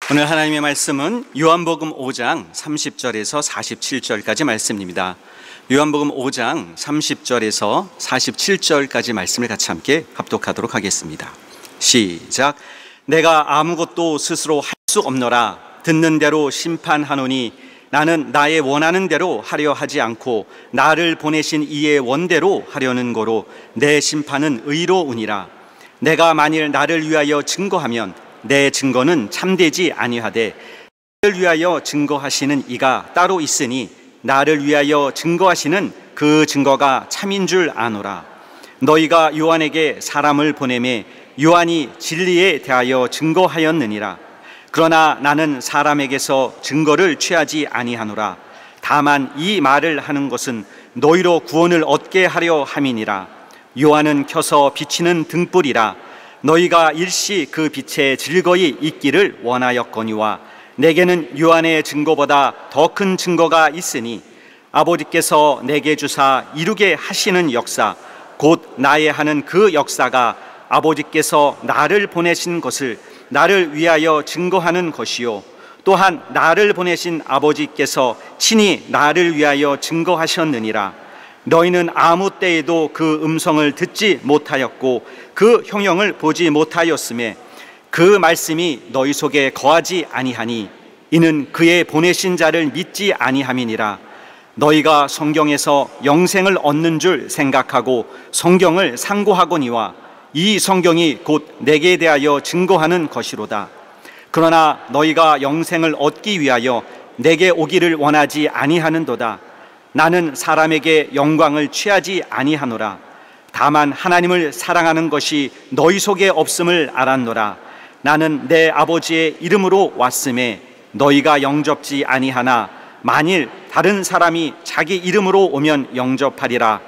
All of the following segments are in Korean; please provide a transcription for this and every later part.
오늘 하나님의 말씀은 요한복음 5장 30절에서 47절까지 말씀입니다. 요한복음 5장 30절에서 47절까지 말씀을 같이 함께 합독하도록 하겠습니다. 시작. 내가 아무것도 스스로 할 수 없노라. 듣는 대로 심판하노니 나는 나의 원하는 대로 하려 하지 않고 나를 보내신 이의 원대로 하려는 거로 내 심판은 의로우니라. 내가 만일 나를 위하여 증거하면 내 증거는 참되지 아니하되 나를 위하여 증거하시는 이가 따로 있으니 나를 위하여 증거하시는 그 증거가 참인 줄 아노라. 너희가 요한에게 사람을 보내매 요한이 진리에 대하여 증거하였느니라. 그러나 나는 사람에게서 증거를 취하지 아니하노라. 다만 이 말을 하는 것은 너희로 구원을 얻게 하려 함이니라. 요한은 켜서 비치는 등불이라. 너희가 일시 그 빛에 즐거이 있기를 원하였거니와 내게는 요한의 증거보다 더 큰 증거가 있으니 아버지께서 내게 주사 이루게 하시는 역사, 곧 나의 하는 그 역사가 아버지께서 나를 보내신 것을 나를 위하여 증거하는 것이요 또한 나를 보내신 아버지께서 친히 나를 위하여 증거하셨느니라. 너희는 아무 때에도 그 음성을 듣지 못하였고 그 형용을 보지 못하였으며 그 말씀이 너희 속에 거하지 아니하니 이는 그의 보내신 자를 믿지 아니함이니라. 너희가 성경에서 영생을 얻는 줄 생각하고 성경을 상고하거니와 이 성경이 곧 내게 대하여 증거하는 것이로다. 그러나 너희가 영생을 얻기 위하여 내게 오기를 원하지 아니하는도다. 나는 사람에게 영광을 취하지 아니하노라. 다만 하나님을 사랑하는 것이 너희 속에 없음을 알았노라. 나는 내 아버지의 이름으로 왔음에 너희가 영접지 아니하나 만일 다른 사람이 자기 이름으로 오면 영접하리라.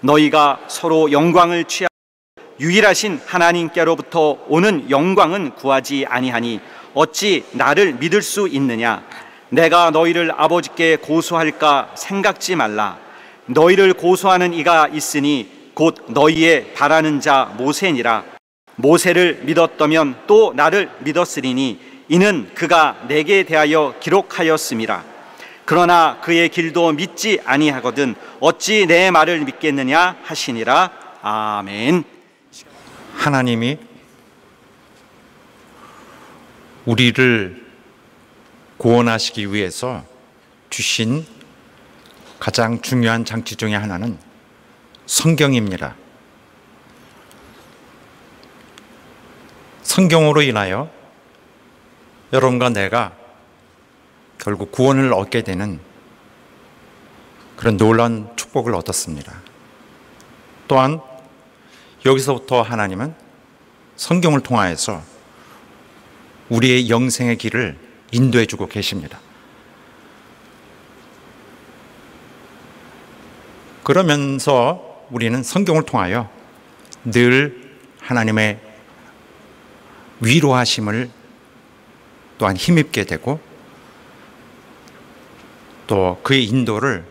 너희가 서로 영광을 취하고 유일하신 하나님께로부터 오는 영광은 구하지 아니하니 어찌 나를 믿을 수 있느냐? 내가 너희를 아버지께 고소할까 생각지 말라. 너희를 고소하는 이가 있으니 곧 너희의 바라는 자 모세니라. 모세를 믿었다면 또 나를 믿었으리니 이는 그가 내게 대하여 기록하였음이라. 그러나 그의 길도 믿지 아니하거든 어찌 내 말을 믿겠느냐 하시니라. 아멘. 하나님이 우리를 구원하시기 위해서 주신 가장 중요한 장치 중에 하나는 성경입니다. 성경으로 인하여 여러분과 내가 결국 구원을 얻게 되는 그런 놀라운 축복을 얻었습니다. 또한 여기서부터 하나님은 성경을 통하여서 우리의 영생의 길을 인도해 주고 계십니다. 그러면서 우리는 성경을 통하여 늘 하나님의 위로하심을 또한 힘입게 되고 또 그의 인도를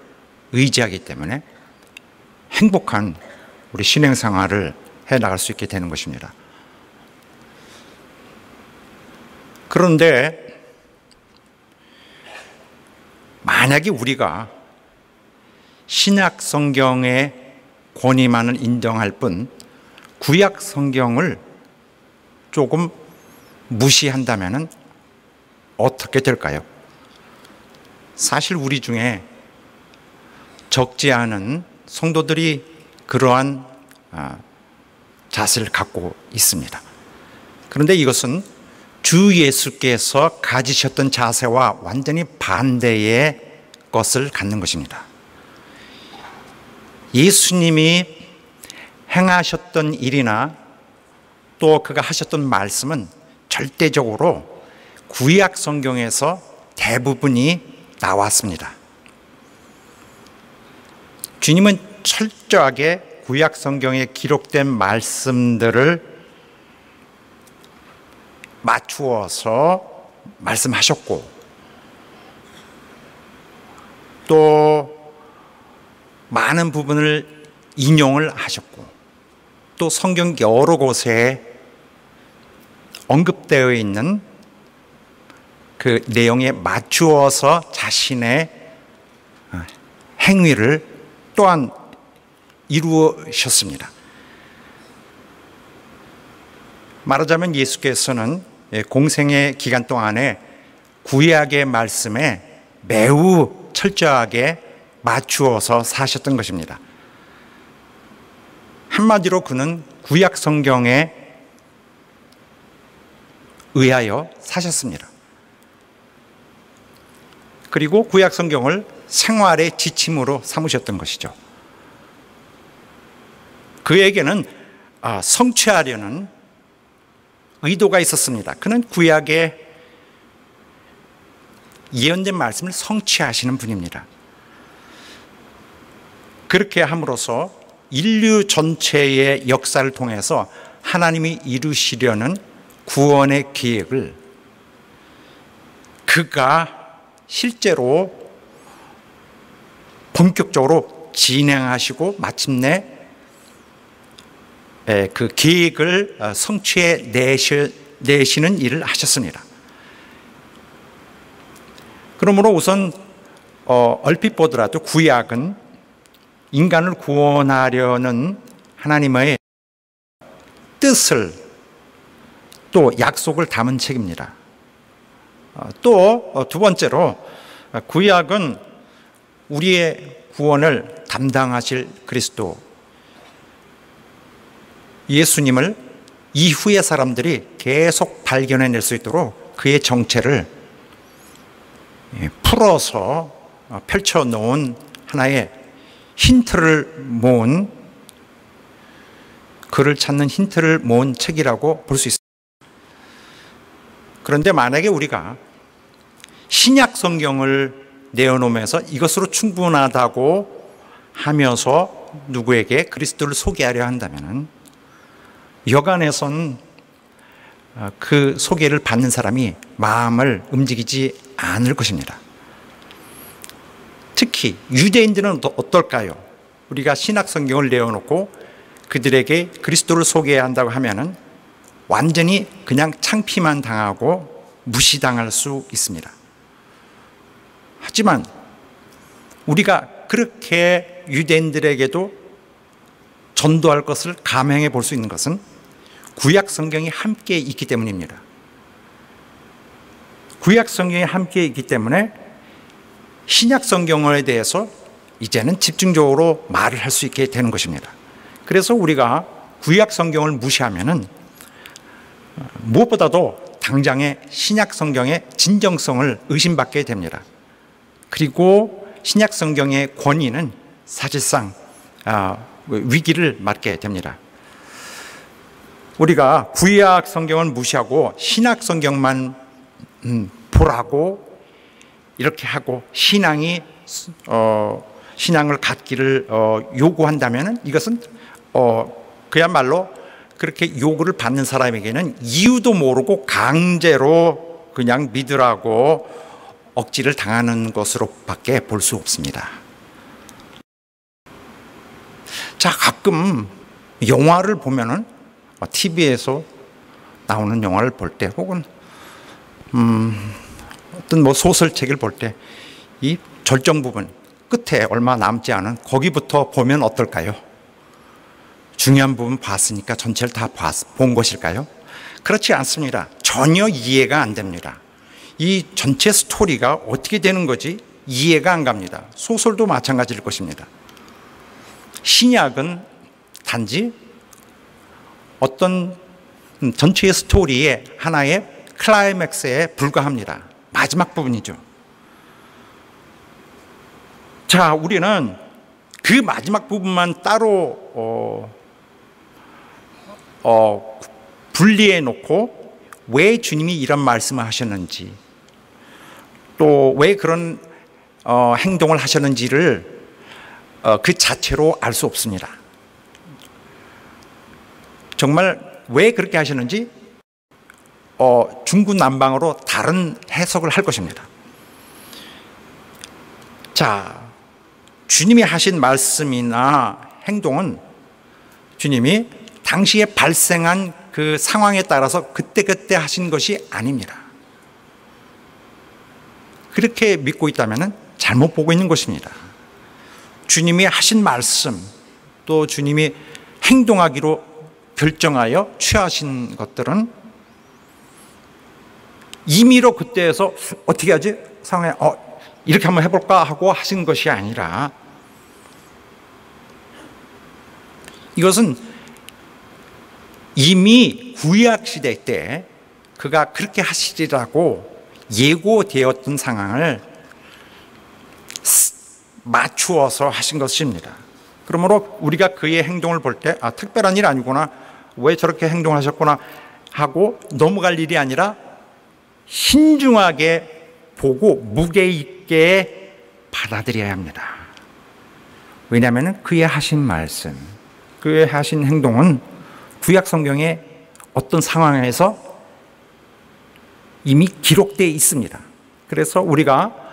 의지하기 때문에 행복한 우리 신앙생활을 해나갈 수 있게 되는 것입니다. 그런데 만약에 우리가 신약 성경의 권위만을 인정할 뿐 구약 성경을 조금 무시한다면 어떻게 될까요? 사실 우리 중에 적지 않은 성도들이 그러한 자세를 갖고 있습니다. 그런데 이것은 주 예수께서 가지셨던 자세와 완전히 반대의 것을 갖는 것입니다. 예수님이 행하셨던 일이나 또 그가 하셨던 말씀은 절대적으로 구약 성경에서 대부분이 나왔습니다. 주님은 철저하게 구약 성경에 기록된 말씀들을 맞추어서 말씀하셨고 또 많은 부분을 인용을 하셨고 또 성경 여러 곳에 언급되어 있는 그 내용에 맞추어서 자신의 행위를 또한 이루셨습니다. 말하자면 예수께서는 공생의 기간 동안에 구약의 말씀에 매우 철저하게 맞추어서 사셨던 것입니다. 한마디로 그는 구약 성경에 의하여 사셨습니다. 그리고 구약 성경을 생활의 지침으로 삼으셨던 것이죠. 그에게는 성취하려는 의도가 있었습니다. 그는 구약의 예언된 말씀을 성취하시는 분입니다. 그렇게 함으로써 인류 전체의 역사를 통해서 하나님이 이루시려는 구원의 계획을 그가 실제로 본격적으로 진행하시고 마침내 그 계획을 성취해 내시는 일을 하셨습니다. 그러므로 우선 얼핏 보더라도 구약은 인간을 구원하려는 하나님의 뜻을 또 약속을 담은 책입니다. 또 두 번째로 구약은 우리의 구원을 담당하실 그리스도 예수님을 이후의 사람들이 계속 발견해낼 수 있도록 그의 정체를 풀어서 펼쳐놓은 하나의 힌트를 모은, 그를 찾는 힌트를 모은 책이라고 볼 수 있습니다. 그런데 만약에 우리가 신약 성경을 내어놓으면서 이것으로 충분하다고 하면서 누구에게 그리스도를 소개하려 한다면 여간에선 그 소개를 받는 사람이 마음을 움직이지 않을 것입니다. 특히 유대인들은 어떨까요? 우리가 신약 성경을 내어놓고 그들에게 그리스도를 소개해야 한다고 하면은 완전히 그냥 창피만 당하고 무시당할 수 있습니다. 하지만 우리가 그렇게 유대인들에게도 전도할 것을 감행해 볼 수 있는 것은 구약 성경이 함께 있기 때문입니다. 구약 성경이 함께 있기 때문에 신약 성경에 대해서 이제는 집중적으로 말을 할 수 있게 되는 것입니다. 그래서 우리가 구약 성경을 무시하면은 무엇보다도 당장의 신약 성경의 진정성을 의심받게 됩니다. 그리고 신약 성경의 권위는 사실상 위기를 맞게 됩니다. 우리가 구약 성경을 무시하고 신약 성경만 보라고 이렇게 하고 신앙을 갖기를 요구한다면 이것은 그야말로 그렇게 요구를 받는 사람에게는 이유도 모르고 강제로 그냥 믿으라고 억지를 당하는 것으로밖에 볼 수 없습니다. 자, 가끔 영화를 보면은 TV에서 나오는 영화를 볼 때 혹은 어떤 소설책을 볼 때 이 절정 부분 끝에 얼마 남지 않은 거기부터 보면 어떨까요? 중요한 부분 봤으니까 전체를 다 본 것일까요? 그렇지 않습니다. 전혀 이해가 안 됩니다. 이 전체 스토리가 어떻게 되는 거지 이해가 안 갑니다. 소설도 마찬가지일 것입니다. 신약은 단지 어떤 전체의 스토리의 하나의 클라이맥스에 불과합니다. 마지막 부분이죠. 자, 우리는 그 마지막 부분만 따로 분리해 놓고 왜 주님이 이런 말씀을 하셨는지 또 왜 그런 행동을 하셨는지를 그 자체로 알 수 없습니다. 정말 왜 그렇게 하셨는지 중구난방으로 다른 해석을 할 것입니다. 자, 주님이 하신 말씀이나 행동은 주님이 당시에 발생한 그 상황에 따라서 그때그때 하신 것이 아닙니다. 그렇게 믿고 있다면 잘못 보고 있는 것입니다. 주님이 하신 말씀, 또 주님이 행동하기로 결정하여 취하신 것들은 임의로 그때에서 어떻게 하지? 상황에 이렇게 한번 해볼까 하고 하신 것이 아니라, 이것은 이미 구약시대 때 그가 그렇게 하시리라고 예고되었던 상황을 맞추어서 하신 것입니다. 그러므로 우리가 그의 행동을 볼 때 특별한 일 아니구나, 왜 저렇게 행동하셨구나 하고 넘어갈 일이 아니라 신중하게 보고 무게 있게 받아들여야 합니다. 왜냐하면 그의 하신 말씀, 그의 하신 행동은 구약 성경의 어떤 상황에서 이미 기록되어 있습니다. 그래서 우리가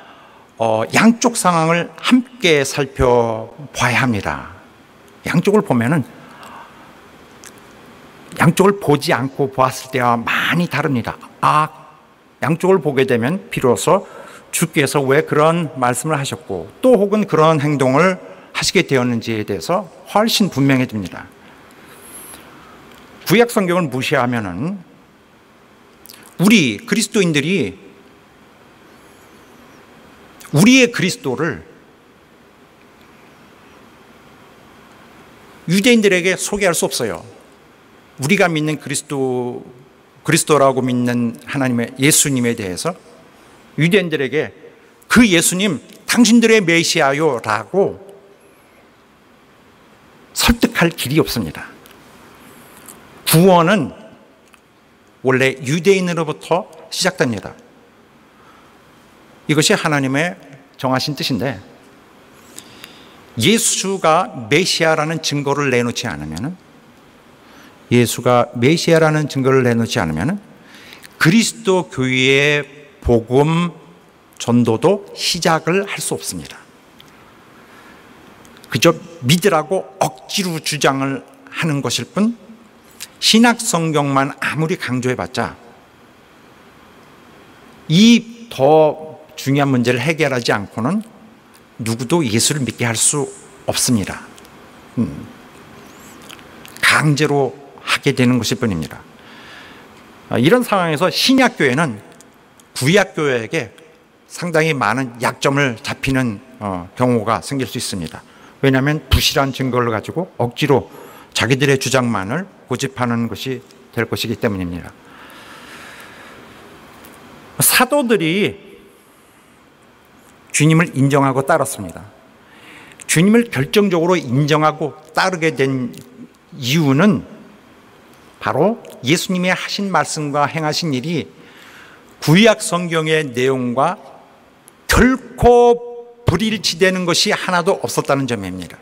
양쪽 상황을 함께 살펴봐야 합니다. 양쪽을 보면은 양쪽을 보지 않고 보았을 때와 많이 다릅니다. 양쪽을 보게 되면 비로소 주께서 왜 그런 말씀을 하셨고 또 혹은 그런 행동을 하시게 되었는지에 대해서 훨씬 분명해집니다. 구약 성경을 무시하면은 우리 그리스도인들이 우리의 그리스도를 유대인들에게 소개할 수 없어요. 우리가 믿는 그리스도라고 믿는 하나님의 예수님에 대해서 유대인들에게 그 예수님 당신들의 메시아요 라고 설득할 길이 없습니다. 구원은 원래 유대인으로부터 시작됩니다. 이것이 하나님의 정하신 뜻인데, 예수가 메시아라는 증거를 내놓지 않으면, 그리스도 교회의 복음 전도도 시작을 할 수 없습니다. 그저 믿으라고 억지로 주장을 하는 것일 뿐, 신약 성경만 아무리 강조해봤자 이 더 중요한 문제를 해결하지 않고는 누구도 예수를 믿게 할 수 없습니다. 강제로 하게 되는 것일 뿐입니다. 이런 상황에서 신약교회는 구약교회에게 상당히 많은 약점을 잡히는 경우가 생길 수 있습니다. 왜냐하면 부실한 증거를 가지고 억지로 자기들의 주장만을 고집하는 것이 될 것이기 때문입니다. 사도들이 주님을 인정하고 따랐습니다. 주님을 결정적으로 인정하고 따르게 된 이유는 바로 예수님이 하신 말씀과 행하신 일이 구약 성경의 내용과 결코 불일치되는 것이 하나도 없었다는 점입니다.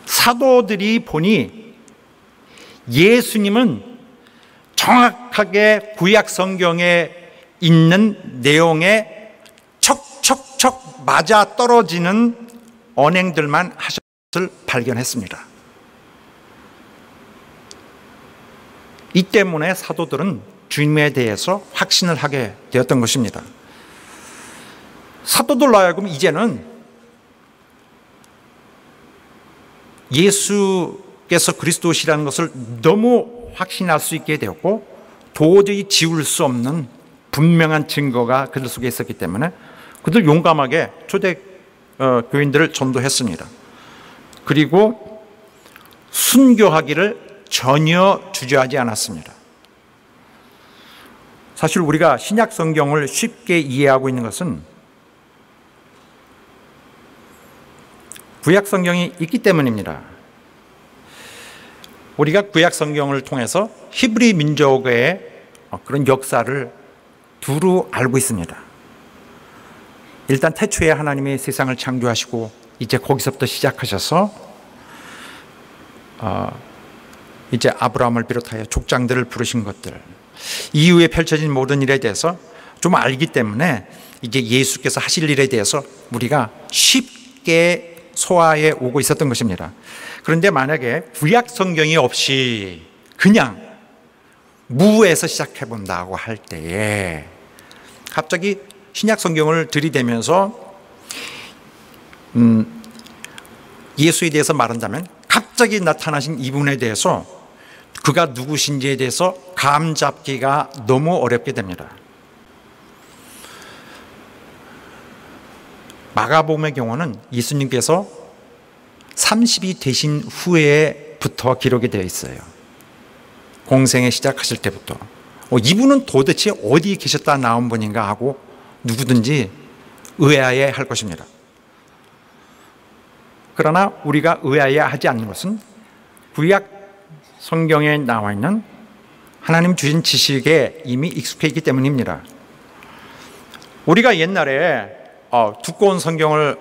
사도들이 보니 예수님은 정확하게 구약 성경에 있는 내용에 척척척 맞아 떨어지는 언행들만 하셨을 발견했습니다. 이 때문에 사도들은 주님에 대해서 확신을 하게 되었던 것입니다. 사도들로 하여금 이제는 예수께서 그리스도시라는 것을 너무 확신할 수 있게 되었고, 도저히 지울 수 없는 분명한 증거가 그들 속에 있었기 때문에 그들 용감하게 초대 교인들을 전도했습니다. 그리고 순교하기를 전혀 주저하지 않았습니다. 사실 우리가 신약 성경을 쉽게 이해하고 있는 것은 구약 성경이 있기 때문입니다. 우리가 구약 성경을 통해서 히브리 민족의 그런 역사를 두루 알고 있습니다. 일단 태초에 하나님이 세상을 창조하시고 이제 거기서부터 시작하셔서 이제 아브라함을 비롯하여 족장들을 부르신 것들, 이후에 펼쳐진 모든 일에 대해서 좀 알기 때문에 이제 예수께서 하실 일에 대해서 우리가 쉽게 소화해 오고 있었던 것입니다. 그런데 만약에 구약 성경이 없이 그냥 무에서 시작해 본다고 할 때에 갑자기 신약 성경을 들이대면서 예수에 대해서 말한다면 갑자기 나타나신 이분에 대해서 그가 누구신지에 대해서 감 잡기가 너무 어렵게 됩니다. 마가복음의 경우는 예수님께서 30이 되신 후에부터 기록이 되어 있어요. 공생에 시작하실 때부터. 이분은 도대체 어디 계셨다 나온 분인가 하고 누구든지 의아해 할 것입니다. 그러나 우리가 의아해하지 않는 것은 구약 성경에 나와 있는 하나님 주신 지식에 이미 익숙해 있기 때문입니다. 우리가 옛날에 두꺼운 성경을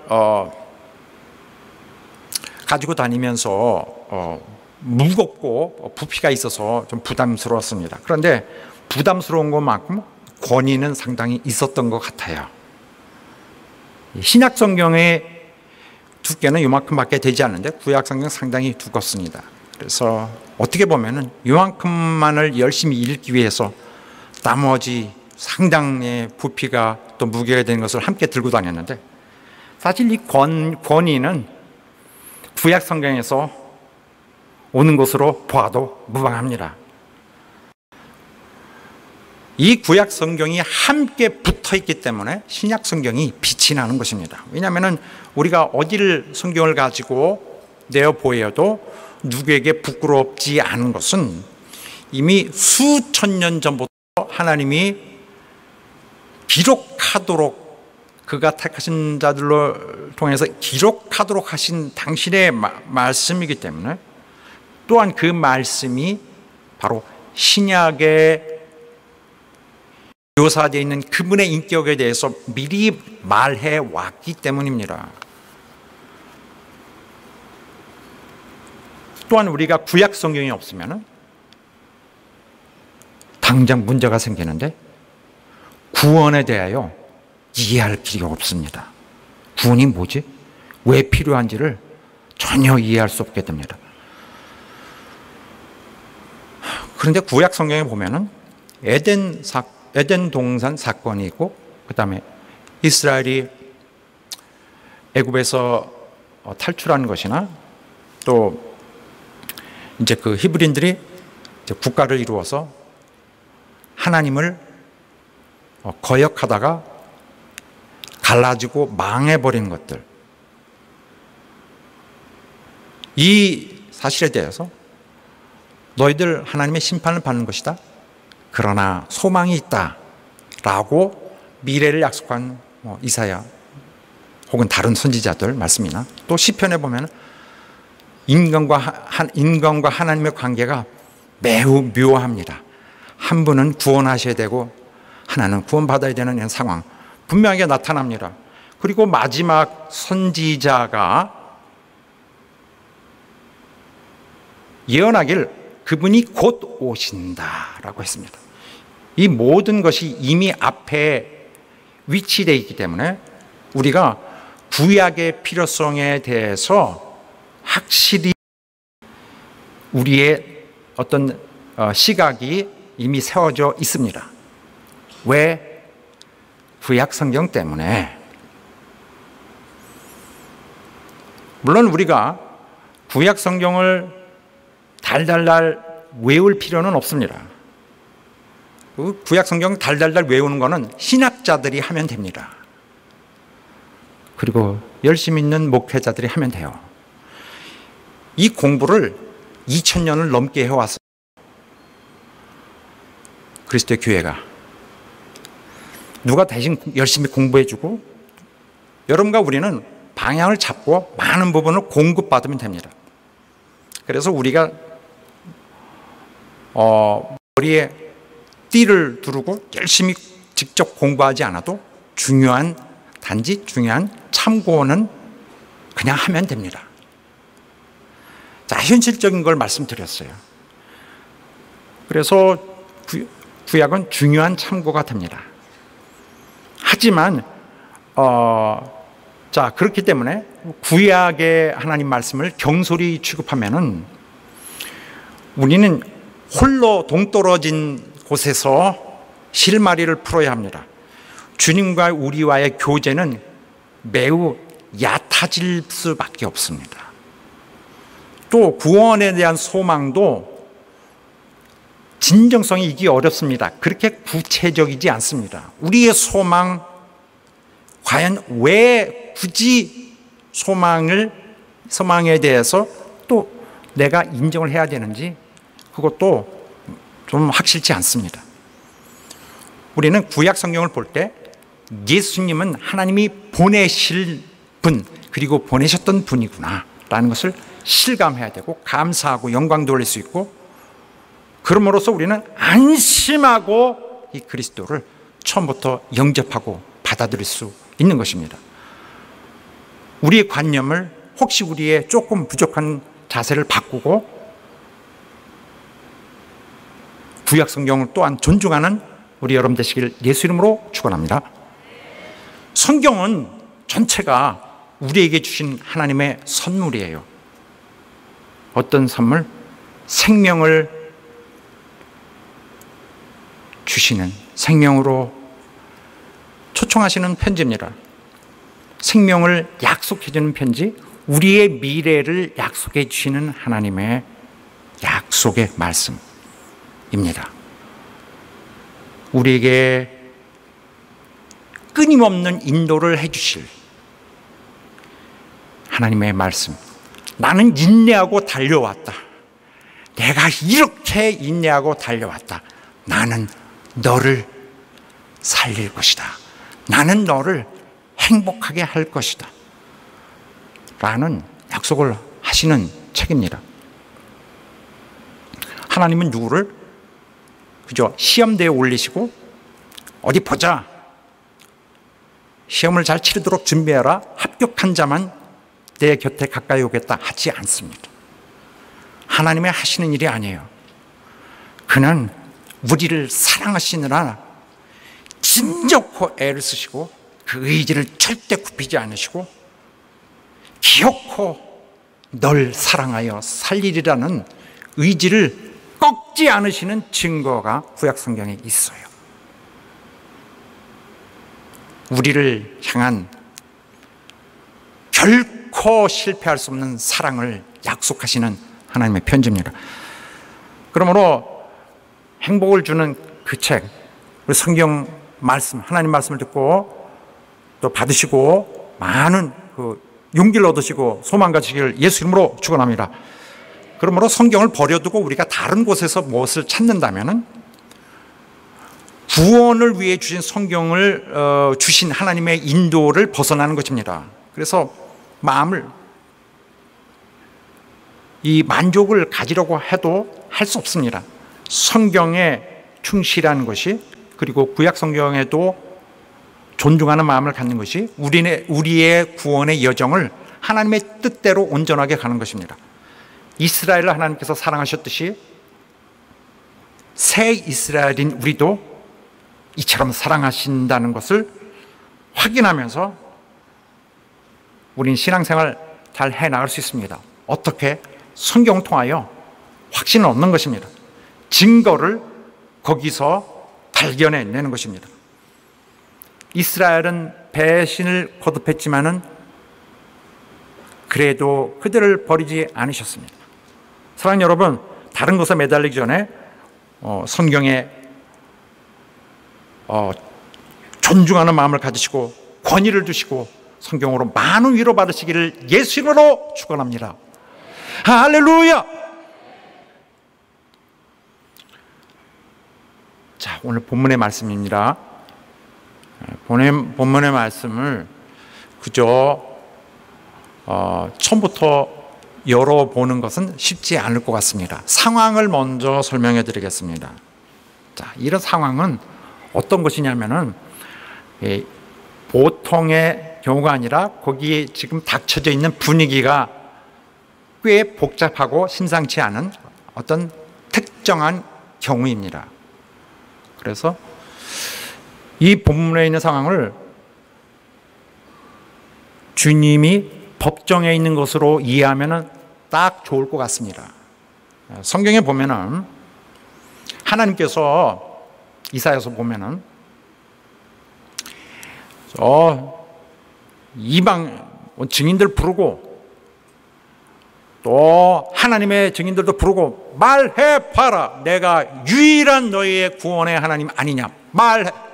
가지고 다니면서 무겁고 부피가 있어서 좀 부담스러웠습니다. 그런데 부담스러운 것만큼 권위는 상당히 있었던 것 같아요. 신약 성경의 두께는 이만큼밖에 되지 않는데 구약 성경 상당히 두껍습니다. 그래서 어떻게 보면은 이만큼만을 열심히 읽기 위해서 나머지 상당의 부피가 또 무게가 되는 것을 함께 들고 다녔는데 사실 이 권위는 구약 성경에서 오는 것으로 봐도 무방합니다. 이 구약 성경이 함께 붙어 있기 때문에 신약 성경이 빛이 나는 것입니다. 왜냐하면 우리가 어디를 성경을 가지고 내어 보여도 누구에게 부끄럽지 않은 것은 이미 수천 년 전부터 하나님이 기록하도록 그가 택하신 자들로 통해서 기록하도록 하신 당신의 말씀이기 때문에 또한 그 말씀이 바로 신약에 묘사되어 있는 그분의 인격에 대해서 미리 말해 왔기 때문입니다. 또한 우리가 구약 성경이 없으면 당장 문제가 생기는데 구원에 대하여 이해할 길이 없습니다. 구원이 뭐지? 왜 필요한지를 전혀 이해할 수 없게 됩니다. 그런데 구약 성경에 보면은 에덴 동산 사건이 있고 그다음에 이스라엘이 애굽에서 탈출한 것이나 또 이제 그 히브리인들이 이제 국가를 이루어서 하나님을 거역하다가 갈라지고 망해버린 것들, 이 사실에 대해서 너희들 하나님의 심판을 받는 것이다. 그러나 소망이 있다 라고 미래를 약속한 이사야 혹은 다른 선지자들 말씀이나 또 시편에 보면 인간과 하나님의 관계가 매우 묘합니다. 한 분은 구원하셔야 되고 하나는 구원받아야 되는 이런 상황 분명하게 나타납니다. 그리고 마지막 선지자가 예언하길 그분이 곧 오신다라고 했습니다. 이 모든 것이 이미 앞에 위치되어 있기 때문에 우리가 구약의 필요성에 대해서 확실히 우리의 어떤 시각이 이미 세워져 있습니다. 왜? 구약 성경 때문에. 물론 우리가 구약 성경을 달달달 외울 필요는 없습니다. 구약 성경 달달달 외우는 것은 신학자들이 하면 됩니다. 그리고 열심히 있는 목회자들이 하면 돼요. 이 공부를 2000년을 넘게 해왔어요. 그리스도의 교회가. 누가 대신 열심히 공부해주고 여러분과 우리는 방향을 잡고 많은 부분을 공급받으면 됩니다. 그래서 우리가 머리에 띠를 두르고 열심히 직접 공부하지 않아도 단지 중요한 참고는 그냥 하면 됩니다. 자, 현실적인 걸 말씀드렸어요. 그래서 구약은 중요한 참고가 됩니다. 하지만 자, 그렇기 때문에 구약의 하나님 말씀을 경솔히 취급하면은 우리는 홀로 동떨어진 곳에서 실마리를 풀어야 합니다. 주님과 우리와의 교제는 매우 얕아질 수밖에 없습니다. 또 구원에 대한 소망도 진정성이 있기 어렵습니다. 그렇게 구체적이지 않습니다. 우리의 소망, 과연 왜 굳이 소망에 대해서 또 내가 인정을 해야 되는지 그것도 좀 확실치 않습니다. 우리는 구약 성경을 볼 때 예수님은 하나님이 보내실 분, 그리고 보내셨던 분이구나 라는 것을 실감해야 되고 감사하고 영광 돌릴 수 있고, 그럼으로써 우리는 안심하고 이 그리스도를 처음부터 영접하고 받아들일 수 있는 것입니다. 우리의 관념을, 혹시 우리의 조금 부족한 자세를 바꾸고 구약 성경을 또한 존중하는 우리 여러분 되시기를 예수 이름으로 축원합니다. 성경은 전체가 우리에게 주신 하나님의 선물이에요. 어떤 선물? 생명을 주시는, 생명으로 초청하시는 편지입니다. 생명을 약속해 주는 편지, 우리의 미래를 약속해 주시는 하나님의 약속의 말씀입니다. 우리에게 끊임없는 인도를 해 주실 하나님의 말씀. 나는 인내하고 달려왔다. 내가 이렇게 인내하고 달려왔다. 나는 너를 살릴 것이다. 나는 너를 행복하게 할 것이다. 라는 약속을 하시는 책입니다. 하나님은 누구를 그저 시험대에 올리시고 어디 보자, 시험을 잘 치르도록 준비해라, 합격한 자만 내 곁에 가까이 오겠다 하지 않습니다. 하나님의 하시는 일이 아니에요. 그는 우리를 사랑하시느라 진정코 애를 쓰시고 그 의지를 절대 굽히지 않으시고 기어코 널 사랑하여 살리리라는 의지를 꺾지 않으시는 증거가 구약 성경에 있어요. 우리를 향한 결코 실패할 수 없는 사랑을 약속하시는 하나님의 편지입니다. 그러므로 행복을 주는 그 책, 성경 말씀, 하나님 말씀을 듣고 또 받으시고 많은 그 용기를 얻으시고 소망 가지시기를 예수 이름으로 축원합니다. 그러므로 성경을 버려두고 우리가 다른 곳에서 무엇을 찾는다면은 구원을 위해 주신 성경을 주신 하나님의 인도를 벗어나는 것입니다. 그래서 마음을, 이 만족을 가지려고 해도 할 수 없습니다. 성경에 충실한 것이, 그리고 구약 성경에도 존중하는 마음을 갖는 것이 우리의 구원의 여정을 하나님의 뜻대로 온전하게 가는 것입니다. 이스라엘을 하나님께서 사랑하셨듯이 새 이스라엘인 우리도 이처럼 사랑하신다는 것을 확인하면서 우린 신앙생활 잘 해나갈 수 있습니다. 어떻게? 성경을 통하여 확신을 얻는 것입니다. 증거를 거기서 발견해내는 것입니다. 이스라엘은 배신을 거듭했지만은 그래도 그들을 버리지 않으셨습니다. 사랑하는 여러분, 다른 것에 매달리기 전에 성경에 존중하는 마음을 가지시고 권위를 두시고 성경으로 많은 위로 받으시기를 예수 이름으로 축원합니다. 할렐루야! 자, 오늘 본문의 말씀입니다. 본문의 말씀을 그저 처음부터 열어보는 것은 쉽지 않을 것 같습니다. 상황을 먼저 설명해 드리겠습니다. 자, 이런 상황은 어떤 것이냐면은 보통의 경우가 아니라 거기에 지금 닥쳐져 있는 분위기가 꽤 복잡하고 심상치 않은 어떤 특정한 경우입니다. 그래서 이 본문에 있는 상황을 주님이 법정에 있는 것으로 이해하면 딱 좋을 것 같습니다. 성경에 보면은 하나님께서 이사야서 보면은 이방 증인들 부르고 또 하나님의 증인들도 부르고 말해봐라. 내가 유일한 너희의 구원의 하나님 아니냐.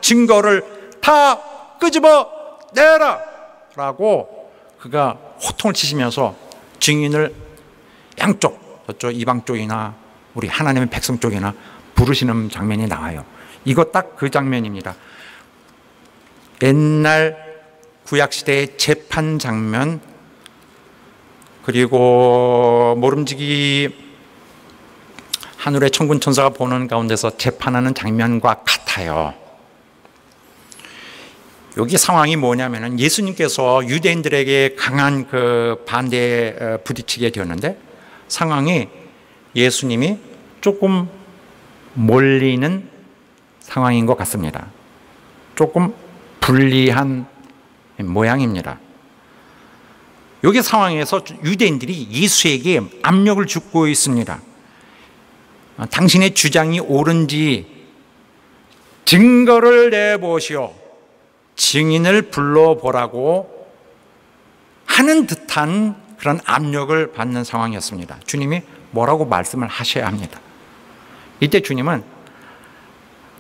증거를 다 끄집어 내라 라고 그가 호통을 치시면서 증인을 양쪽, 저쪽 이방 쪽이나 우리 하나님의 백성 쪽이나 부르시는 장면이 나와요. 이거 딱 그 장면입니다. 옛날 구약시대의 재판 장면, 그리고 모름지기 하늘의 천군 천사가 보는 가운데서 재판하는 장면과 같아요. 여기 상황이 뭐냐면은 예수님께서 유대인들에게 강한 그 반대에 부딪히게 되었는데 상황이 예수님이 조금 몰리는 상황인 것 같습니다. 조금 불리한 모양입니다. 여기 상황에서 유대인들이 예수에게 압력을 주고 있습니다. 당신의 주장이 옳은지 증거를 내보시오. 증인을 불러보라고 하는 듯한 그런 압력을 받는 상황이었습니다. 주님이 뭐라고 말씀을 하셔야 합니다. 이때 주님은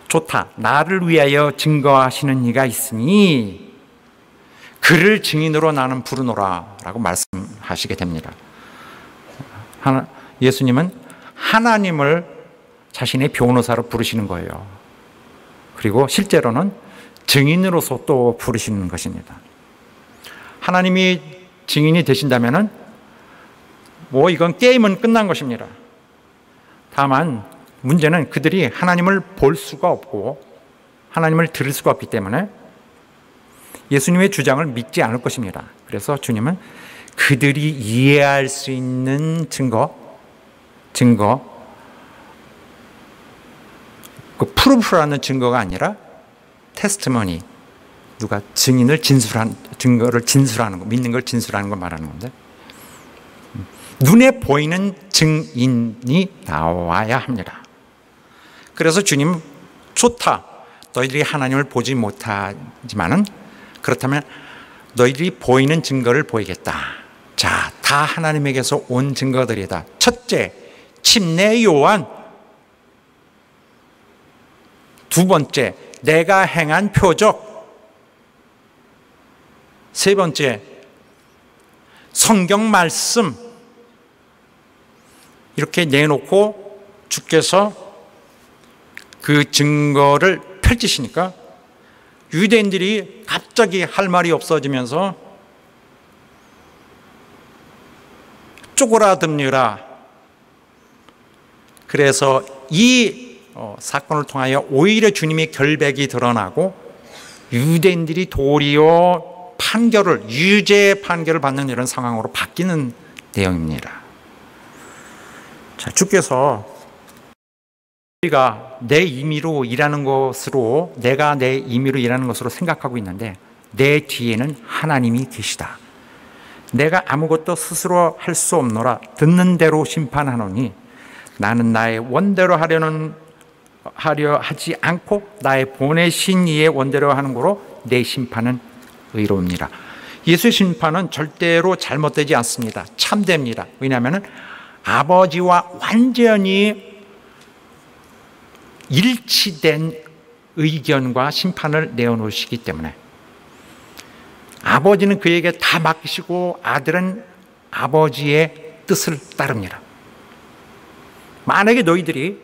좋다. 나를 위하여 증거하시는 이가 있으니 그를 증인으로 나는 부르노라 라고 말씀하시게 됩니다. 예수님은 하나님을 자신의 변호사로 부르시는 거예요. 그리고 실제로는 증인으로서 또 부르시는 것입니다. 하나님이 증인이 되신다면은 이건 게임은 끝난 것입니다. 다만 문제는 그들이 하나님을 볼 수가 없고 하나님을 들을 수가 없기 때문에 예수님의 주장을 믿지 않을 것입니다. 그래서 주님은 그들이 이해할 수 있는 증거, 그 프루프라는 증거가 아니라 테스트머니, 누가 증거를 진술하는 거, 믿는 걸 진술하는 걸 말하는 건데, 눈에 보이는 증인이 나와야 합니다. 그래서 주님, 좋다. 너희들이 하나님을 보지 못하지만은 그렇다면 너희들이 보이는 증거를 보이겠다. 자, 다 하나님에게서 온 증거들이다. 첫째, 침례 요한. 두 번째, 내가 행한 표적. 세 번째, 성경 말씀. 이렇게 내놓고 주께서 그 증거를 펼치시니까 유대인들이 갑자기 할 말이 없어지면서 쪼그라듭니다. 그래서 이 사건을 통하여 오히려 주님의 결백이 드러나고 유대인들이 도리어 유죄 판결을 받는 이런 상황으로 바뀌는 내용입니다. 자, 주께서 우리가 내 임의로 일하는 것으로, 내가 내 임의로 일하는 것으로 생각하고 있는데 내 뒤에는 하나님이 계시다. 내가 아무것도 스스로 할 수 없노라. 듣는 대로 심판하노니 나는 나의 원대로 하려 하지 않고 나의 보내신 이의 원대로 하는 거로 내 심판은 의로웁니다. 예수의 심판은 절대로 잘못되지 않습니다. 참됩니다. 왜냐하면 아버지와 완전히 일치된 의견과 심판을 내어놓으시기 때문에 아버지는 그에게 다 맡기시고 아들은 아버지의 뜻을 따릅니다. 만약에 너희들이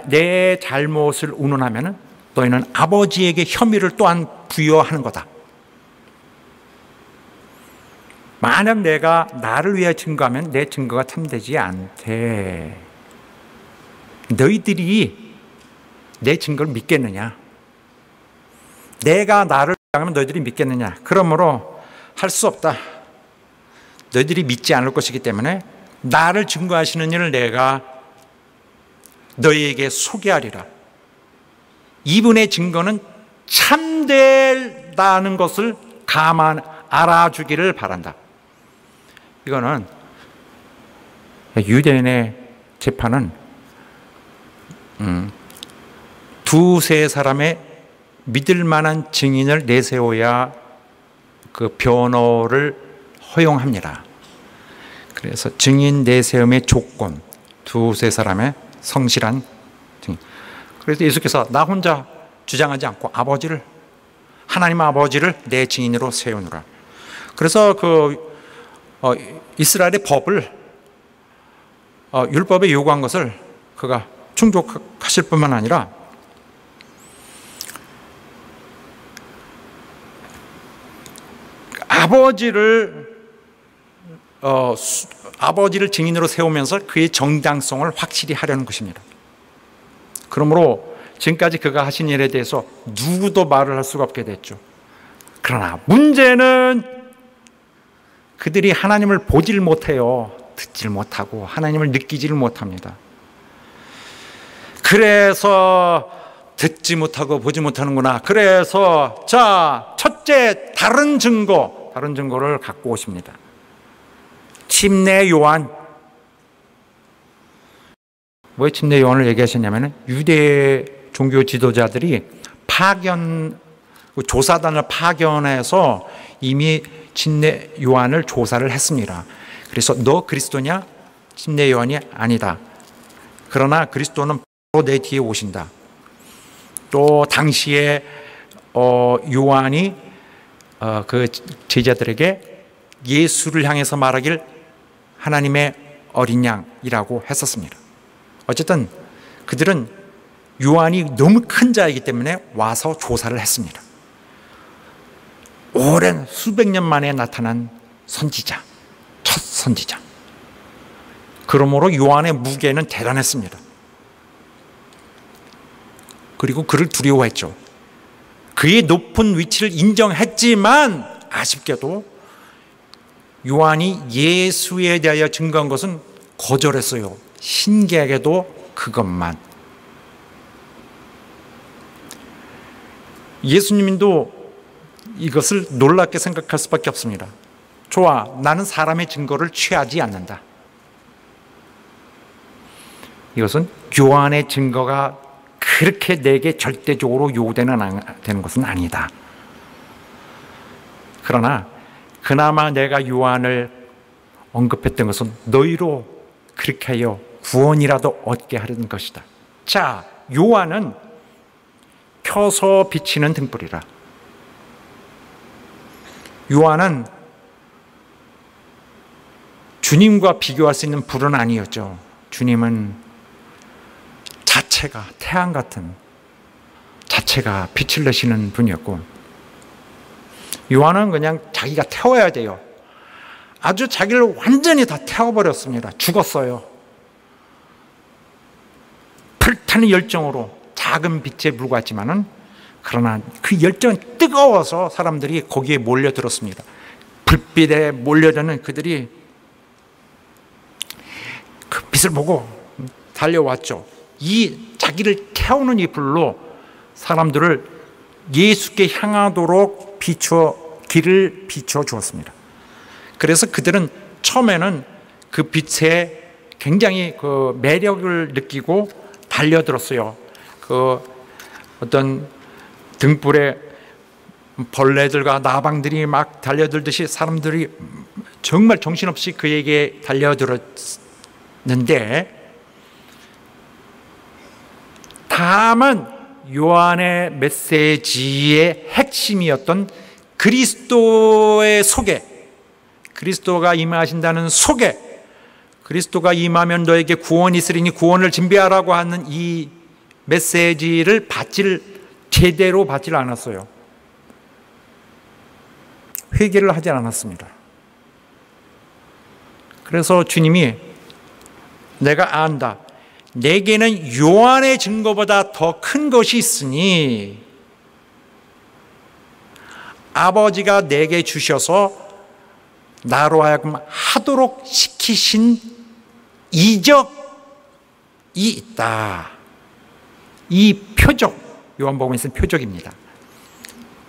내 잘못을 운운하면 너희는 아버지에게 혐의를 또한 부여하는 거다. 만약 내가 나를 위해 증거하면 내 증거가 참되지 않대. 너희들이 내 증거를 믿겠느냐? 내가 나를 주장하면 너희들이 믿겠느냐? 그러므로 할 수 없다. 너희들이 믿지 않을 것이기 때문에 나를 증거하시는 일을 내가 너희에게 소개하리라. 이분의 증거는 참되다는 것을 알아주기를 바란다. 이거는 유대인의 재판은 두세 사람의 믿을 만한 증인을 내세워야 그 변호를 허용합니다. 그래서 증인 내세움의 조건, 두세 사람의 성실한 증인. 그래서 예수께서 나 혼자 주장하지 않고 하나님 아버지를 내 증인으로 세우느라. 그래서 이스라엘의 법을 율법에 요구한 것을 그가 충족하실 뿐만 아니라 아버지를 증인으로 세우면서 그의 정당성을 확실히 하려는 것입니다. 그러므로 지금까지 그가 하신 일에 대해서 누구도 말을 할 수가 없게 됐죠. 그러나 문제는 그들이 하나님을 보질 못해요. 듣질 못하고 하나님을 느끼지를 못합니다. 그래서 듣지 못하고 보지 못하는구나. 그래서 첫째 다른 증거를 갖고 오십니다. 침례 요한. 왜 침례 요한을 얘기하셨냐면 유대 종교 지도자들이 조사단을 파견해서 이미 침례 요한을 조사를 했습니다. 그래서 너 그리스도냐? 침례 요한이 아니다. 그러나 그리스도는 바로 내 뒤에 오신다. 또 당시에 요한이 그 제자들에게 예수를 향해서 말하길 하나님의 어린 양이라고 했었습니다. 어쨌든 그들은 요한이 너무 큰 자이기 때문에 와서 조사를 했습니다. 오랜 수백 년 만에 나타난 선지자, 첫 선지자. 그러므로 요한의 무게는 대단했습니다. 그리고 그를 두려워했죠. 그의 높은 위치를 인정했지만 아쉽게도 요한이 예수에 대하여 증거한 것은 거절했어요. 신기하게도 그것만. 예수님도 이것을 놀랍게 생각할 수밖에 없습니다. 좋아, 나는 사람의 증거를 취하지 않는다. 이것은 요한의 증거가 그렇게 내게 절대적으로 요구되는 것은 아니다. 그러나 그나마 내가 요한을 언급했던 것은 너희로 그렇게 하여 구원이라도 얻게 하려는 것이다. 자, 요한은 켜서 비치는 등불이라. 요한은 주님과 비교할 수 있는 불은 아니었죠. 주님은 자체가 태양 같은 자체가 빛을 내시는 분이었고, 요한은 그냥 자기가 태워야 돼요. 아주 자기를 완전히 다 태워버렸습니다. 죽었어요. 불타는 열정으로 작은 빛에 불과했지만은, 그러나 그 열정은 뜨거워서 사람들이 거기에 몰려들었습니다. 불빛에 몰려드는 그들이 그 빛을 보고 달려왔죠. 이 자기를 태우는 이 불로 사람들을 예수께 향하도록 길을 비춰 주었습니다. 그래서 그들은 처음에는 그 빛에 굉장히 그 매력을 느끼고 달려들었어요. 그 어떤 등불에 벌레들과 나방들이 막 달려들듯이 사람들이 정말 정신없이 그에게 달려들었는데, 다만 요한의 메시지의 핵심이었던 그리스도의 소개, 그리스도가 임하신다는 소개, 그리스도가 임하면 너에게 구원이 있으리니 구원을 준비하라고 하는 이 메시지를 제대로 받질 않았어요. 회개를 하지 않았습니다. 그래서 주님이 내가 안다. 내게는 요한의 증거보다 더 큰 것이 있으니 아버지가 내게 주셔서 나로 하여금 하도록 시키신 이적이 있다. 이 표적, 요한복음에 쓰는 표적입니다.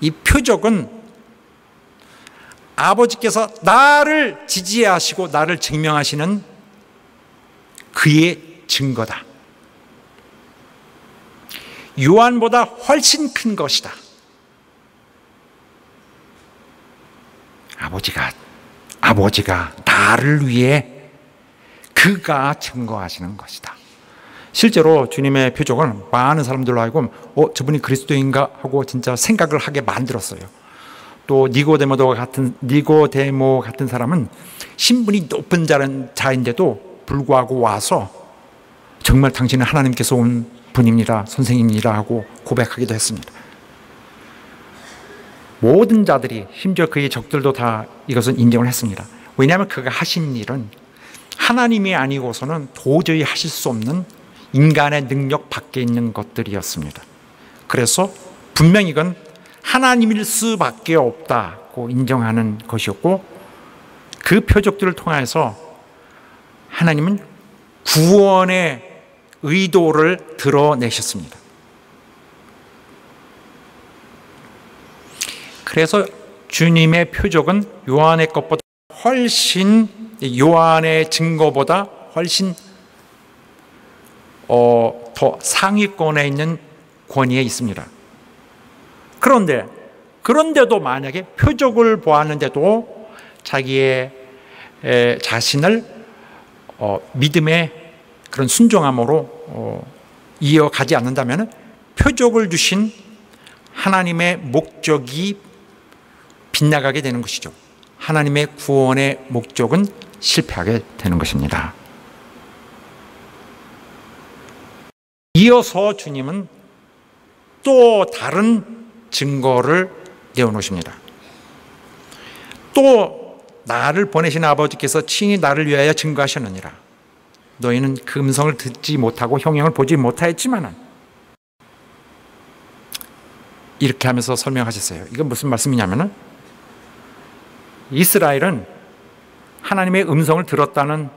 이 표적은 아버지께서 나를 지지하시고 나를 증명하시는 그의 증거다. 요한보다 훨씬 큰 것이다. 아버지가 나를 위해 그가 증거하시는 것이다. 실제로 주님의 표적은 많은 사람들로 하여금 저분이 그리스도인가 하고 진짜 생각을 하게 만들었어요. 또 니고데모 같은 사람은 신분이 높은 자인데도 불구하고 와서 정말 당신은 하나님께서 온 분입니다, 선생님이라 하고 고백하기도 했습니다. 모든 자들이, 심지어 그의 적들도 다 이것은 인정을 했습니다. 왜냐하면 그가 하신 일은 하나님이 아니고서는 도저히 하실 수 없는 인간의 능력 밖에 있는 것들이었습니다. 그래서 분명히 이건 하나님일 수밖에 없다고 인정하는 것이었고, 그 표적들을 통해서 하나님은 구원의 의도를 드러내셨습니다. 그래서 주님의 표적은 요한의 것보다 요한의 증거보다 훨씬 더 상위권에 있는 권위에 있습니다. 그런데도 만약에 표적을 보았는데도 자기의 자신을 믿음의 그런 순종함으로 이어가지 않는다면 표적을 주신 하나님의 목적이 빗나가게 되는 것이죠. 하나님의 구원의 목적은 실패하게 되는 것입니다. 이어서 주님은 또 다른 증거를 내어놓으십니다. 또 나를 보내신 아버지께서 친히 나를 위하여 증거하셨느니라. 너희는 그 음성을 듣지 못하고 형형을 보지 못하였지만, 이렇게 하면서 설명하셨어요. 이건 무슨 말씀이냐면은, 이스라엘은 하나님의 음성을 들었다는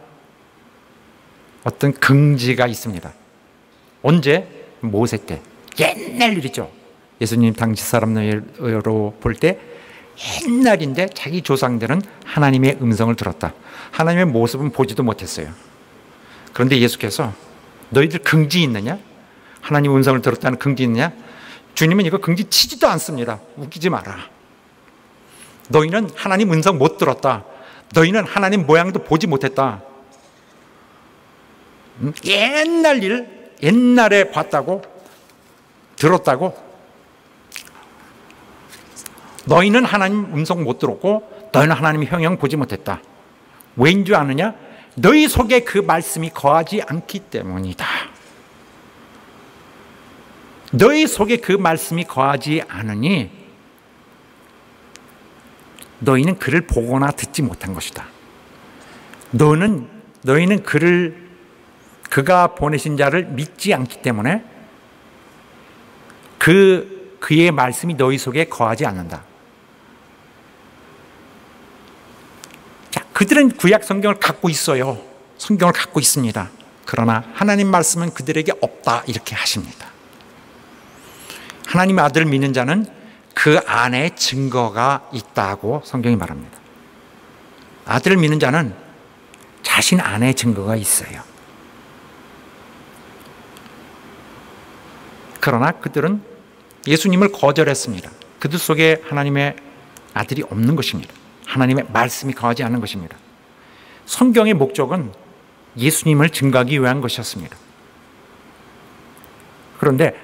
어떤 긍지가 있습니다. 언제? 모세 때. 옛날 일이죠. 예수님 당시 사람으로 볼 때 옛날인데 자기 조상들은 하나님의 음성을 들었다. 하나님의 모습은 보지도 못했어요. 그런데 예수께서 너희들 긍지 있느냐? 하나님 음성을 들었다는 긍지 있느냐? 주님은 이거 긍지 치지도 않습니다. 웃기지 마라. 너희는 하나님 음성 못 들었다. 너희는 하나님 모양도 보지 못했다. 옛날 일, 옛날에 봤다고, 들었다고. 너희는 하나님 음성 못 들었고 너희는 하나님의 형형 보지 못했다. 왜인 줄 아느냐? 너희 속에 그 말씀이 거하지 않기 때문이다. 너희 속에 그 말씀이 거하지 않으니 너희는 그를 보거나 듣지 못한 것이다. 너희는 그가 보내신 자를 믿지 않기 때문에 그의 말씀이 너희 속에 거하지 않는다. 자, 그들은 구약 성경을 갖고 있어요. 성경을 갖고 있습니다. 그러나 하나님 말씀은 그들에게 없다, 이렇게 하십니다. 하나님 아들을 믿는 자는 그 안에 증거가 있다고 성경이 말합니다. 아들을 믿는 자는 자신 안에 증거가 있어요. 그러나 그들은 예수님을 거절했습니다. 그들 속에 하나님의 아들이 없는 것입니다. 하나님의 말씀이 거하지 않는 것입니다. 성경의 목적은 예수님을 증거하기 위한 것이었습니다. 그런데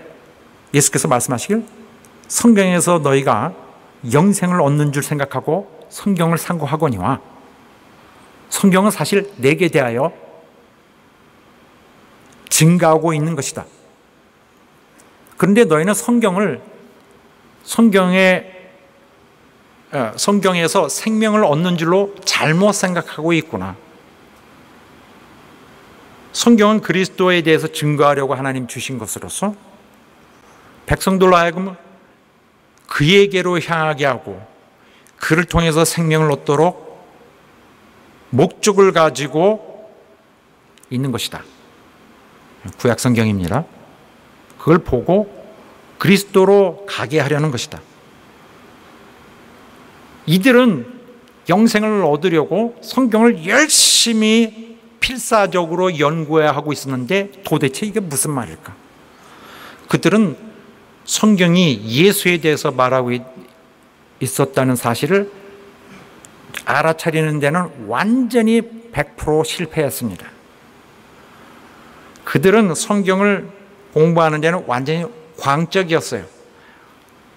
예수께서 말씀하시길, 성경에서 너희가 영생을 얻는 줄 생각하고 성경을 상고하거니와, 성경은 사실 내게 대하여 증거하고 있는 것이다. 그런데 너희는 성경에서 생명을 얻는 줄로 잘못 생각하고 있구나. 성경은 그리스도에 대해서 증거하려고 하나님 주신 것으로서 백성들로 하여금 그에게로 향하게 하고 그를 통해서 생명을 얻도록 목적을 가지고 있는 것이다. 구약 성경입니다. 그걸 보고 그리스도로 가게 하려는 것이다. 이들은 영생을 얻으려고 성경을 열심히 필사적으로 연구해야 하고 있었는데 도대체 이게 무슨 말일까? 그들은 성경이 예수에 대해서 말하고 있었다는 사실을 알아차리는 데는 완전히 100% 실패했습니다. 그들은 성경을 공부하는 데는 완전히 광적이었어요.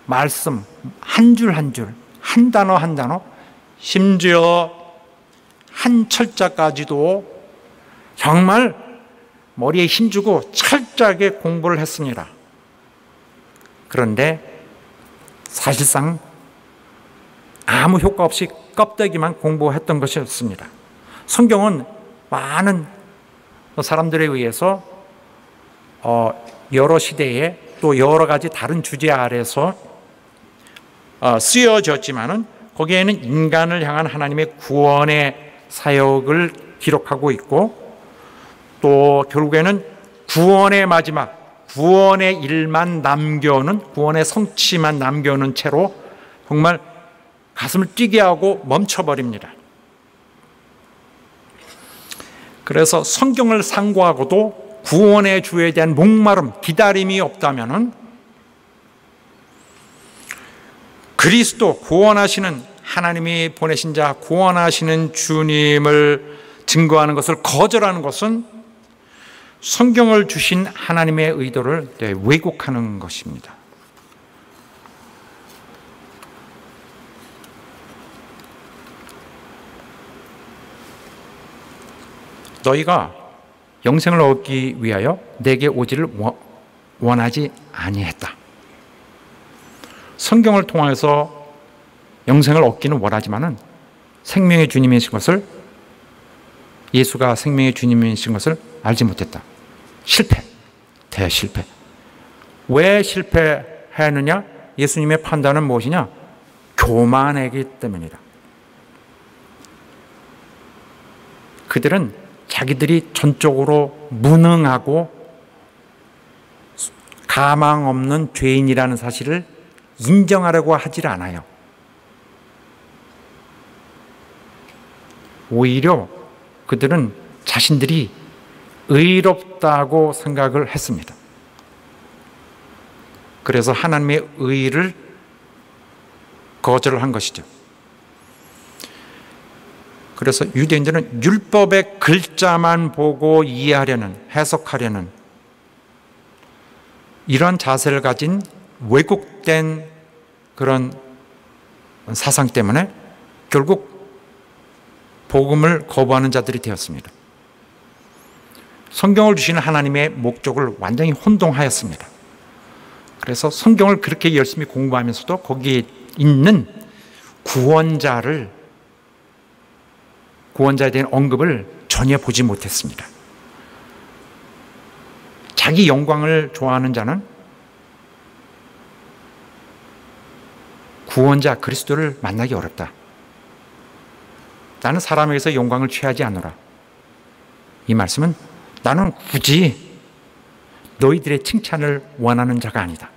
말씀 한 줄 한 줄, 한 단어 한 단어, 심지어 한 철자까지도 정말 머리에 힘주고 철저하게 공부를 했습니다. 그런데 사실상 아무 효과 없이 껍데기만 공부했던 것이었습니다. 성경은 많은 사람들에 의해서 여러 시대에 또 여러 가지 다른 주제 아래서 쓰여졌지만은 거기에는 인간을 향한 하나님의 구원의 사역을 기록하고 있고 또 결국에는 구원의 마지막, 구원의 일만 남겨놓은, 구원의 성취만 남겨놓은 채로 정말 가슴을 뛰게 하고 멈춰버립니다. 그래서 성경을 상고하고도 구원의 주에 대한 목마름, 기다림이 없다면은 그리스도, 구원하시는 하나님이 보내신 자, 구원하시는 주님을 증거하는 것을 거절하는 것은 성경을 주신 하나님의 의도를 왜곡하는 것입니다. 너희가 영생을 얻기 위하여 내게 오지를 원하지 아니했다. 성경을 통해서 영생을 얻기는 원하지만은 생명의 주님이신 것을, 예수가 생명의 주님이신 것을 알지 못했다. 실패, 대실패. 왜 실패했느냐? 예수님의 판단은 무엇이냐? 교만하기 때문이다. 그들은 자기들이 전적으로 무능하고 가망 없는 죄인이라는 사실을 인정하려고 하질 않아요. 오히려 그들은 자신들이 의롭다고 생각을 했습니다. 그래서 하나님의 의를 거절을 한 것이죠. 그래서 유대인들은 율법의 글자만 보고 이해하려는, 해석하려는 이런 자세를 가진 왜곡된 그런 사상 때문에 결국 복음을 거부하는 자들이 되었습니다. 성경을 주시는 하나님의 목적을 완전히 혼동하였습니다. 그래서 성경을 그렇게 열심히 공부하면서도 거기에 있는 구원자에 대한 언급을 전혀 보지 못했습니다. 자기 영광을 좋아하는 자는 구원자 그리스도를 만나기 어렵다. 나는 사람에게서 영광을 취하지 않노라. 이 말씀은 나는 굳이 너희들의 칭찬을 원하는 자가 아니다.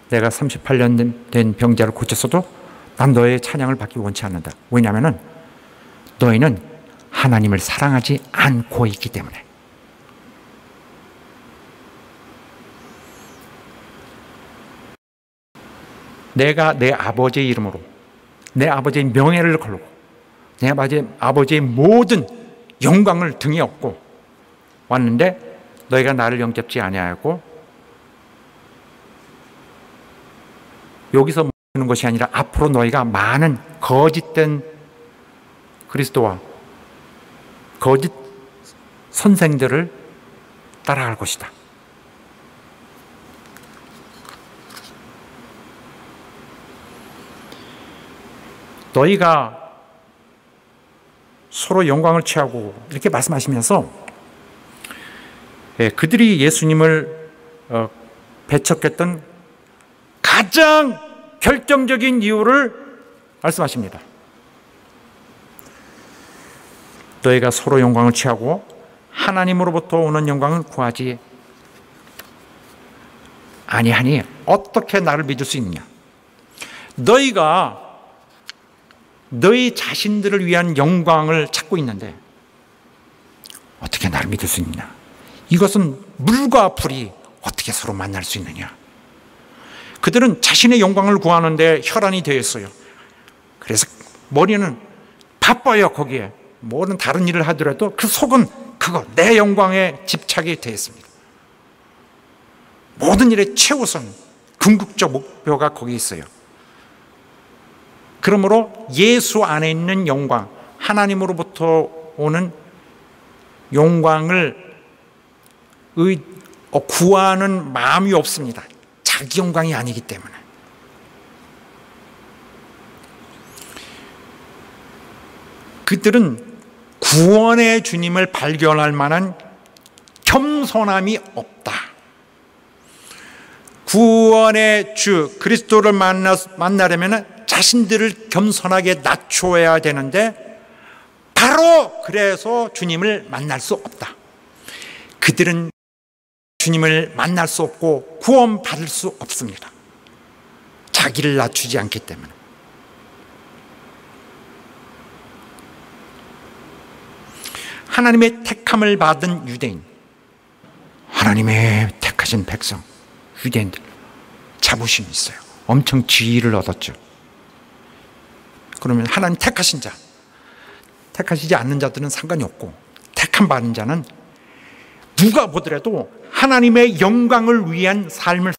내가 38년 된 병자를 고쳤어도 난 너의 찬양을 받기 원치 않는다. 왜냐하면 너희는 하나님을 사랑하지 않고 있기 때문에. 내가 내 아버지의 이름으로, 내 아버지의 명예를 걸고, 내 아버지의 모든 영광을 등에 업고 왔는데 너희가 나를 영접지 아니하고, 여기서 묻는 것이 아니라 앞으로 너희가 많은 거짓된 그리스도와 거짓 선생들을 따라갈 것이다. 너희가 서로 영광을 취하고 이렇게 말씀하시면서 그들이 예수님을 배척했던 가장 결정적인 이유를 말씀하십니다. 너희가 서로 영광을 취하고 하나님으로부터 오는 영광을 구하지 아니하니 어떻게 나를 믿을 수 있느냐? 너희가 너희 자신들을 위한 영광을 찾고 있는데 어떻게 나를 믿을 수 있느냐? 이것은 물과 불이 어떻게 서로 만날 수 있느냐? 그들은 자신의 영광을 구하는데 혈안이 되어 있어요. 그래서 머리는 바빠요. 거기에 뭐는 다른 일을 하더라도 그 속은 그거 내 영광에 집착이 되어 있습니다. 모든 일의 최우선 궁극적 목표가 거기 있어요. 그러므로 예수 안에 있는 영광, 하나님으로부터 오는 영광을 구하는 마음이 없습니다. 자기 영광이 아니기 때문에. 그들은 구원의 주님을 발견할 만한 겸손함이 없다. 구원의 주 그리스도를 만나려면 자신들을 겸손하게 낮춰야 되는데 바로 그래서 주님을 만날 수 없다. 그들은 주님을 만날 수 없고 구원받을 수 없습니다. 자기를 낮추지 않기 때문에. 하나님의 택함을 받은 유대인, 하나님의 택하신 백성, 유대인들 자부심이 있어요. 엄청 지위를 얻었죠. 그러면 하나님 택하신 자, 택하시지 않는 자들은 상관이 없고 택함 받은 자는 누가 보더라도 하나님의 영광을 위한 삶을,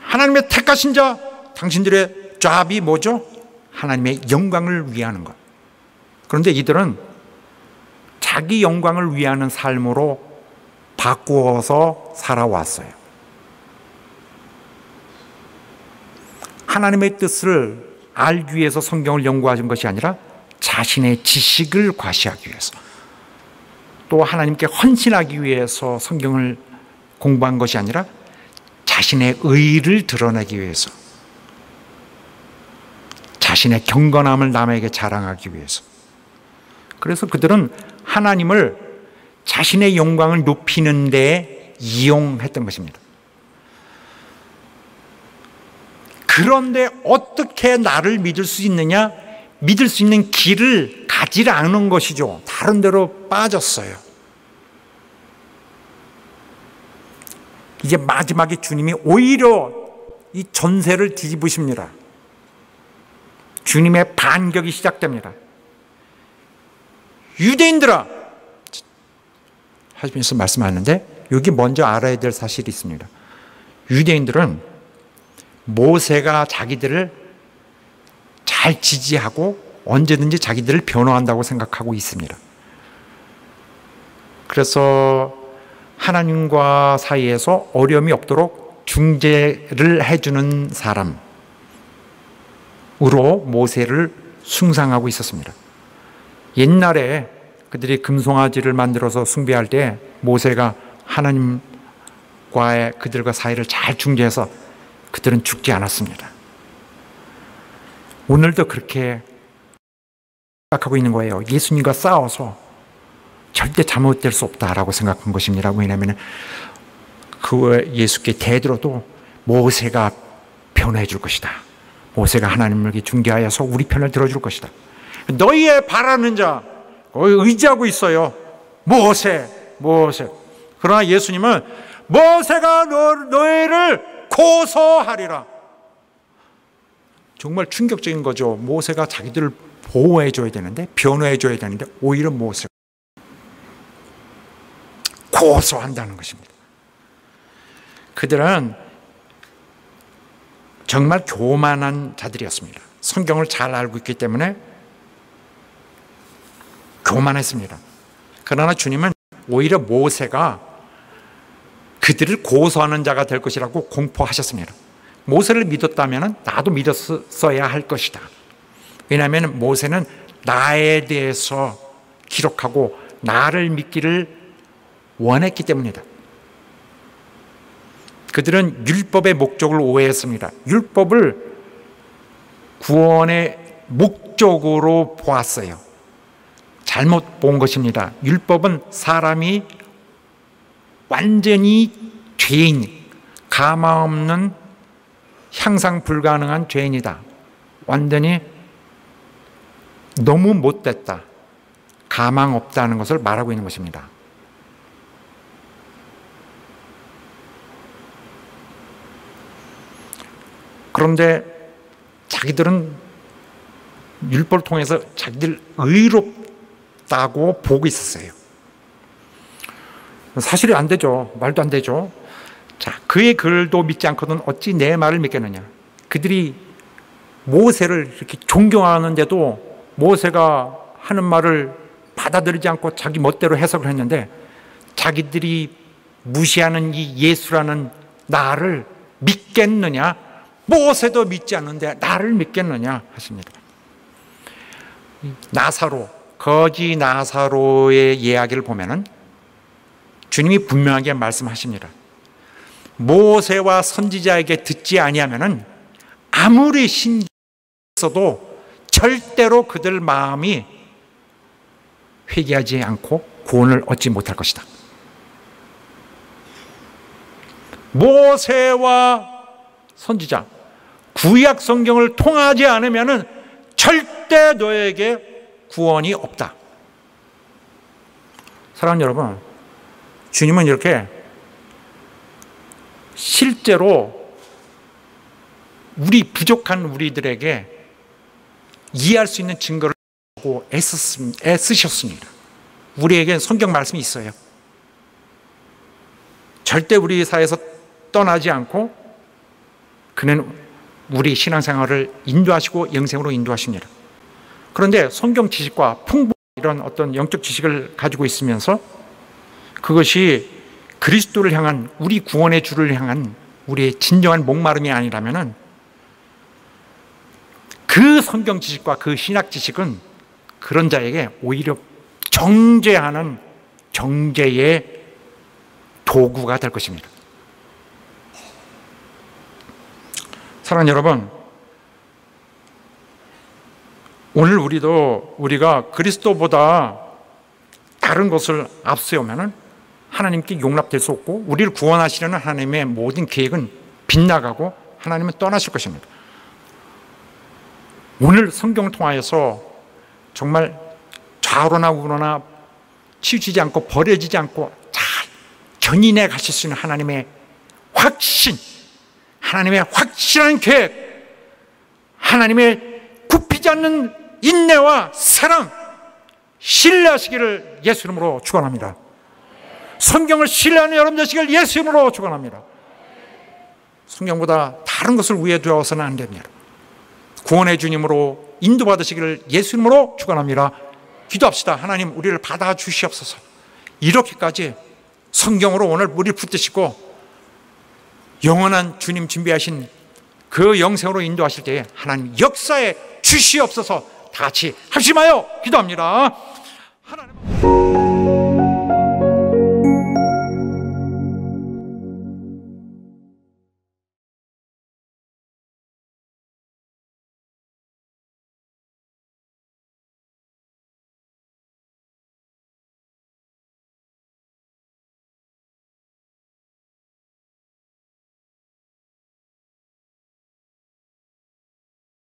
하나님의 택하신 자, 당신들의 잡이 뭐죠? 하나님의 영광을 위하는 것. 그런데 이들은 자기 영광을 위하는 삶으로 바꾸어서 살아왔어요. 하나님의 뜻을 알기 위해서 성경을 연구하신 것이 아니라 자신의 지식을 과시하기 위해서, 또 하나님께 헌신하기 위해서 성경을 공부한 것이 아니라 자신의 의를 드러내기 위해서, 자신의 경건함을 남에게 자랑하기 위해서. 그래서 그들은 하나님을 자신의 영광을 높이는 데 이용했던 것입니다. 그런데 어떻게 나를 믿을 수 있느냐? 믿을 수 있는 길을 가지 않은 것이죠. 다른 데로 빠졌어요. 이제 마지막에 주님이 오히려 이 전세를 뒤집으십니다. 주님의 반격이 시작됩니다. 유대인들아, 하시면서 말씀하는데 여기 먼저 알아야 될 사실이 있습니다. 유대인들은 모세가 자기들을 잘 지지하고 언제든지 자기들을 변호한다고 생각하고 있습니다. 그래서 하나님과 사이에서 어려움이 없도록 중재를 해주는 사람으로 모세를 숭상하고 있었습니다. 옛날에 그들이 금송아지를 만들어서 숭배할 때 모세가 하나님과의 그들과 사이를 잘 중재해서 그들은 죽지 않았습니다. 오늘도 그렇게 생각하고 있는 거예요. 예수님과 싸워서 절대 잘못될 수 없다라고 생각한 것입니다. 왜냐하면 그 예수께 대들어도 모세가 변호해 줄 것이다. 모세가 하나님에게 중재하여서 우리 편을 들어줄 것이다. 너희의 바라는 자, 의지하고 있어요. 모세. 그러나 예수님은 모세가 너희를 고소하리라. 정말 충격적인 거죠. 모세가 자기들을 보호해줘야 되는데, 변호해줘야 되는데 오히려 모세가 고소한다는 것입니다. 그들은 정말 교만한 자들이었습니다. 성경을 잘 알고 있기 때문에 교만했습니다. 그러나 주님은 오히려 모세가 그들을 고소하는 자가 될 것이라고 공포하셨습니다. 모세를 믿었다면 나도 믿었어야 할 것이다. 왜냐하면 모세는 나에 대해서 기록하고 나를 믿기를 원했기 때문이다. 그들은 율법의 목적을 오해했습니다. 율법을 구원의 목적으로 보았어요. 잘못 본 것입니다. 율법은 사람이 완전히 죄인, 가망 없는 향상 불가능한 죄인이다. 완전히 너무 못됐다. 가망 없다는 것을 말하고 있는 것입니다. 그런데 자기들은 율법을 통해서 자기들 의롭다고 보고 있었어요. 사실이 안 되죠. 말도 안 되죠. 자, 그의 글도 믿지 않고는 어찌 내 말을 믿겠느냐. 그들이 모세를 이렇게 존경하는데도 모세가 하는 말을 받아들이지 않고 자기 멋대로 해석을 했는데, 자기들이 무시하는 이 예수라는 나를 믿겠느냐? 모세도 믿지 않는데 나를 믿겠느냐 하십니다. 나사로, 거지 나사로의 이야기를 보면은 주님이 분명하게 말씀하십니다. 모세와 선지자에게 듣지 아니하면은 아무리 신기해서도 절대로 그들 마음이 회개하지 않고 구원을 얻지 못할 것이다. 모세와 선지자, 구약 성경을 통하지 않으면은 절대 너에게 구원이 없다. 사랑하는 여러분, 주님은 이렇게 실제로 우리 부족한 우리들에게 이해할 수 있는 증거를 하고 애쓰셨습니다. 우리에겐 성경 말씀이 있어요. 절대 우리 사이에서 떠나지 않고 그는 우리 신앙생활을 인도하시고 영생으로 인도하십니다. 그런데 성경 지식과 풍부한 이런 어떤 영적 지식을 가지고 있으면서 그것이 그리스도를 향한, 우리 구원의 주를 향한 우리의 진정한 목마름이 아니라면은 그 성경 지식과 그 신학 지식은 그런 자에게 오히려 정죄하는 정죄의 도구가 될 것입니다. 사랑하는 여러분, 오늘 우리가 그리스도보다 다른 것을 앞세우면은 하나님께 용납될 수 없고 우리를 구원하시려는 하나님의 모든 계획은 빗나가고 하나님은 떠나실 것입니다. 오늘 성경을 통하여서 정말 좌우로나 우로나 치우치지 않고 버려지지 않고 잘 견인해 가실 수 있는 하나님의 확신, 하나님의 확실한 계획, 하나님의 굽히지 않는 인내와 사랑, 신뢰하시기를 예수 이름으로 축원합니다. 성경을 신뢰하는 여러분 되시기를 예수 이름으로 축원합니다. 성경보다 다른 것을 위에 두어서는 안 됩니다. 구원의 주님으로 인도받으시기를 예수 이름으로 축원합니다. 기도합시다. 하나님, 우리를 받아주시옵소서. 이렇게까지 성경으로 오늘 우리를 붙드시고 영원한 주님 준비하신 그 영생으로 인도하실 때에 하나님 역사에 주시옵소서. 다 같이 합심하여 기도합니다. 하나님.